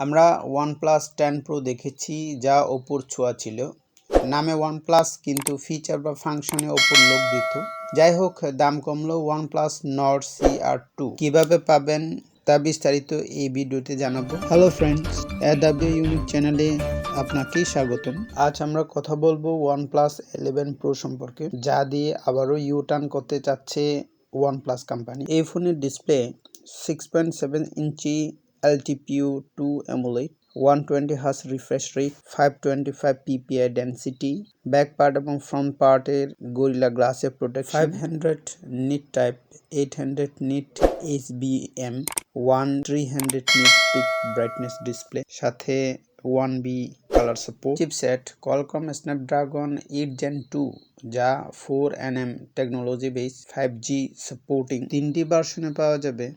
আমরা OnePlus 10 Pro দেখেছি যা ওপোর ছোঁয়া ছিল। নামে OnePlus কিন্তু ফিচার বা ফাংশনে ওপোর লোক দিত। যাই হোক, দাম কমলো OnePlus Nord CR2 কিভাবে পাবেন তা বিস্তারিত এই ভিডিওতে জানাবো। হ্যালো ফ্রেন্ডস, AW ইউনিক চ্যানেলে আপনাকে স্বাগতম। আজ আমরা কথা বলবো OnePlus 11 Pro সম্পর্কে, যা দিয়ে আবারও ইউ-টার্ন করতে চাচ্ছে OnePlus কোম্পানি। এই ফোনের ডিসপ্লে 6.7 ইঞ্চি LTPO 2 AMOLED, 120 Hz refresh rate, 525 ppi density, back part এবং ফ্রন্ট পার্টের গরিলা গ্লাসের protection, 500 nit type, 800 nit HBM, 300 nit peak brightness display, সাথে 1B colour support. Chipset Qualcomm Snapdragon 8 Gen 2 যা 4nm technology base, 5G supporting. 3টি ভার্সনে পাওয়া যাবে,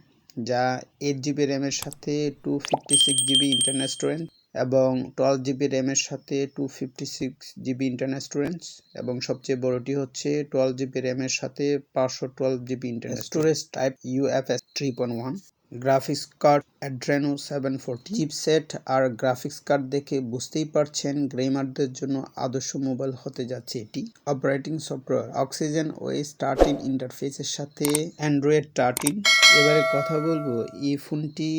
যা 8GB RAM এর সাথে 256GB ইন্টারনাল স্টোরেজ এবং 12GB RAM এর সাথে 256GB ইন্টারনাল স্টোরেজ, এবং সবচেয়ে বড়টি হচ্ছে 12GB RAM এর সাথে 512GB internal storage type UFS 3.1। Graphics card Adreno 740। চিপসেট আর গ্রাফিক্স কার্ড দেখে বুঝতেই পারছেন গেমারদের জন্য আদর্শ মোবাইল হতে যাচ্ছে এটি। অপারেটিং সফটওয়্যার Oxygen OS 13 ইন্টারফেসের সাথে Android 13। এবারে কথা বলবো এই ফোনটি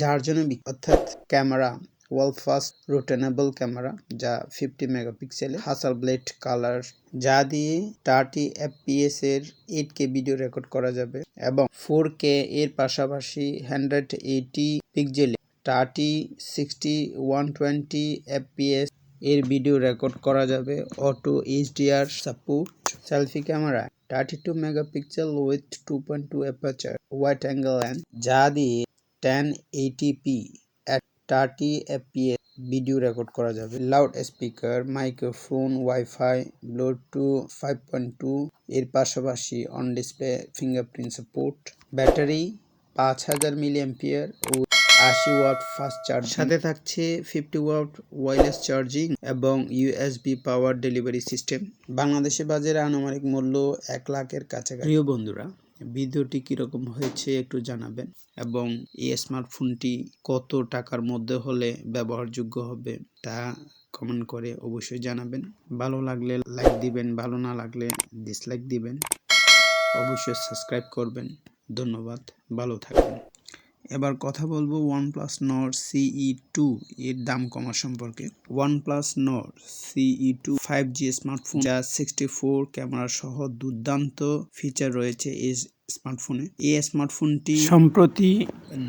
যার জন্য, অর্থাৎ ক্যামেরা ওয়ার্ল্ড ফার্স্ট রোটেনেবল ক্যামেরা, যা 50 মেগাপিক্সেলের, Hasselblad Color, যা দিয়ে 30 fps এর 8K ভিডিও রেকর্ড করা যাবে এবং 4K এর পাশাপাশি 180 পিক্সেলে 30, 60, 120 fps এর ভিডিও রেকর্ড করা যাবে। Auto HDR support. Selfie camera 32 megapixel with 2.2 aperture wide angle lens, যা দিয়ে 1080p at 30 fps video record করা যাবে। Loud speaker, microphone, wifi, bluetooth 5.2 এর পাশাপাশি on display fingerprint support. Battery 5000 mAh ও 80 ওয়াট ফাস্ট চার্জ, সাথে থাকছে 50 ওয়াট ওয়্যারলেস চার্জিং এবং USB পাওয়ার ডেলিভারি সিস্টেম। বাংলাদেশে বাজারে আনুমানিক মূল্য 1 লাখের কাছাকাছি। প্রিয় বন্ধুরা, ভিডিওটি কিরকম হয়েছে একটু জানাবেন এবং এই স্মার্টফোনটি কত টাকার মধ্যে হলে ব্যবহারযোগ্য হবে তা কমেন্ট করে অবশ্যই জানাবেন। ভালো লাগলে লাইক দিবেন, ভালো না লাগলে ডিসলাইক দিবেন। অবশ্যই সাবস্ক্রাইব করবেন। ধন্যবাদ, ভালো থাকবেন। এবার কথা বলবো OnePlus Nord CE2 এর দাম কমা সম্পর্কে। OnePlus Nord CE2 5G smartphone, যা 64 ক্যামেরা সহ দুর্দান্ত ফিচার রয়েছে এই স্মার্টফোনে। এই স্মার্টফোনটি সম্প্রতি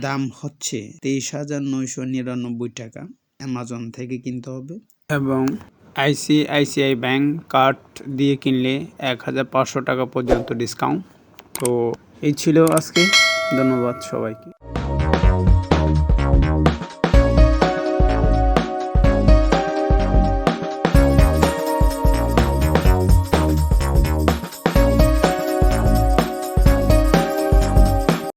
দাম হচ্ছে 23,999 টাকা। অ্যামাজন থেকে কিনতে হবে এবং ICICI ব্যাংক কার্ড দিয়ে কিনলে 1500 টাকা পর্যন্ত ডিসকাউন্ট। তো এই ছিল আজকে। ধন্যবাদ সবাইকে।